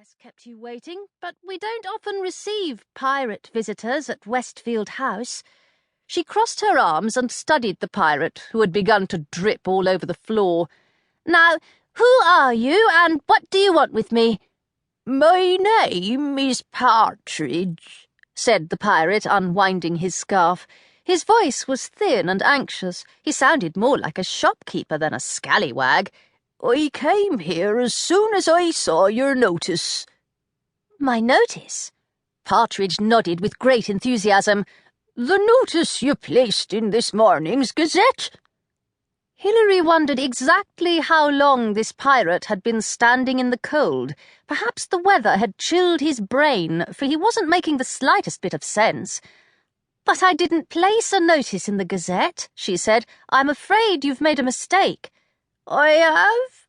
guess kept you waiting, but we don't often receive pirate visitors at Westfield House." She crossed her arms and studied the pirate, who had begun to drip all over the floor. "Now, who are you, and what do you want with me?" "My name is Partridge," said the pirate, unwinding his scarf. His voice was thin and anxious. He sounded more like a shopkeeper than a scallywag. "I came here as soon as I saw your notice." "My notice?" Partridge nodded with great enthusiasm. "The notice you placed in this morning's Gazette." Hilary wondered exactly how long this pirate had been standing in the cold. Perhaps the weather had chilled his brain, for he wasn't making the slightest bit of sense. "But I didn't place a notice in the Gazette," she said. "I'm afraid you've made a mistake." "I have?"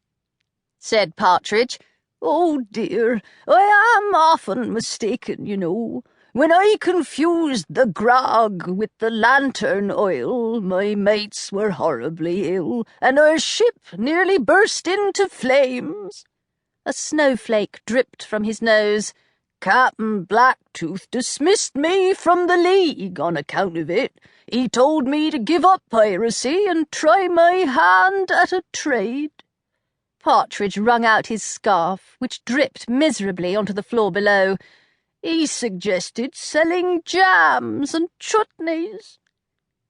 said Partridge. "Oh dear, I am often mistaken, you know. When I confused the grog with the lantern oil, my mates were horribly ill, and our ship nearly burst into flames." A snowflake dripped from his nose. "Captain Blacktooth dismissed me from the League on account of it. He told me to give up piracy and try my hand at a trade." Partridge wrung out his scarf, which dripped miserably onto the floor below. "He suggested selling jams and chutneys."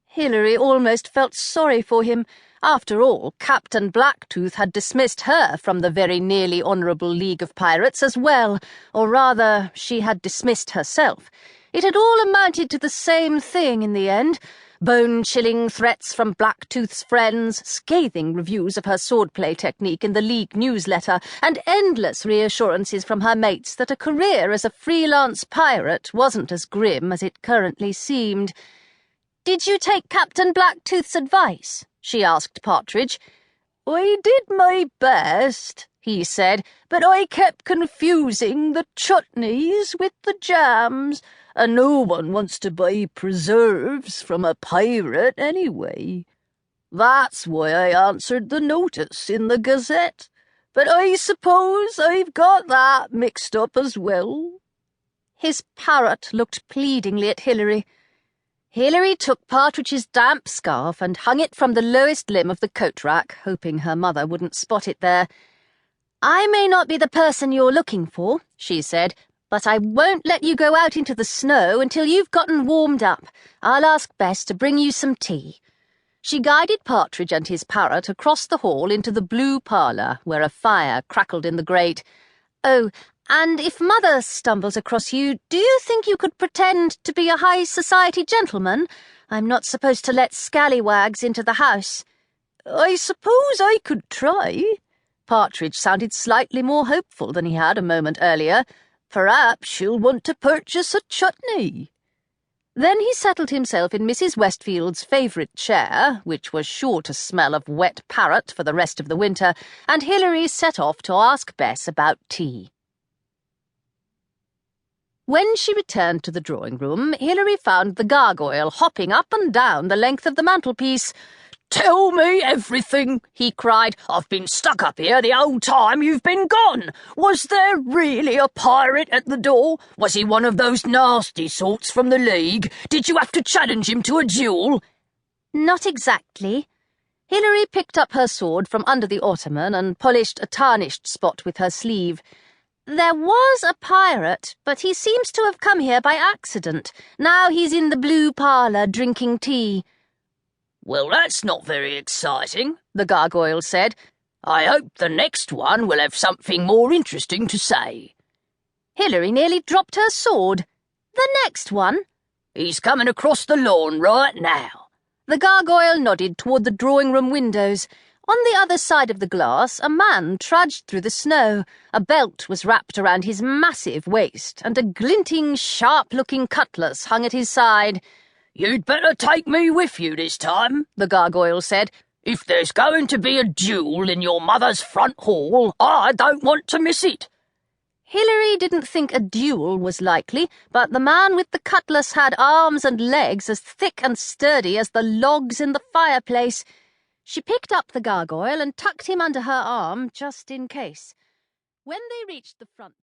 Hilary almost felt sorry for him. After all, Captain Blacktooth had dismissed her from the very nearly Honourable League of Pirates as well, or rather, she had dismissed herself. It had all amounted to the same thing in the end. Bone-chilling threats from Blacktooth's friends, scathing reviews of her swordplay technique in the League newsletter, and endless reassurances from her mates that a career as a freelance pirate wasn't as grim as it currently seemed. "Did you take Captain Blacktooth's advice?" she asked Partridge. "I did my best," he said, "but I kept confusing the chutneys with the jams, and no one wants to buy preserves from a pirate anyway. That's why I answered the notice in the Gazette, but I suppose I've got that mixed up as well." His parrot looked pleadingly at Hilary. Hilary took Partridge's damp scarf and hung it from the lowest limb of the coat-rack, hoping her mother wouldn't spot it there. "I may not be the person you're looking for," she said, "but I won't let you go out into the snow until you've gotten warmed up. I'll ask Bess to bring you some tea." She guided Partridge and his parrot across the hall into the blue parlour, where a fire crackled in the grate. "Oh, and if Mother stumbles across you, do you think you could pretend to be a high society gentleman? I'm not supposed to let scallywags into the house." "I suppose I could try." Partridge sounded slightly more hopeful than he had a moment earlier. "Perhaps she'll want to purchase a chutney." Then he settled himself in Mrs. Westfield's favourite chair, which was sure to smell of wet parrot for the rest of the winter, and Hilary set off to ask Bess about tea. When she returned to the drawing-room, Hilary found the gargoyle hopping up and down the length of the mantelpiece. "Tell me everything," he cried. "I've been stuck up here the whole time you've been gone. Was there really a pirate at the door? Was he one of those nasty sorts from the League? Did you have to challenge him to a duel?" "Not exactly." Hilary picked up her sword from under the ottoman and polished a tarnished spot with her sleeve. "There was a pirate, but he seems to have come here by accident. Now he's in the blue parlour drinking tea." "Well, that's not very exciting," the gargoyle said. "I hope the next one will have something more interesting to say." Hilary nearly dropped her sword. "The next one?" "He's coming across the lawn right now." The gargoyle nodded toward the drawing-room windows. On the other side of the glass, a man trudged through the snow. A belt was wrapped around his massive waist, and a glinting, sharp-looking cutlass hung at his side. "You'd better take me with you this time," the gargoyle said. "If there's going to be a duel in your mother's front hall, I don't want to miss it." Hilary didn't think a duel was likely, but the man with the cutlass had arms and legs as thick and sturdy as the logs in the fireplace. She picked up the gargoyle and tucked him under her arm, just in case. When they reached the front door...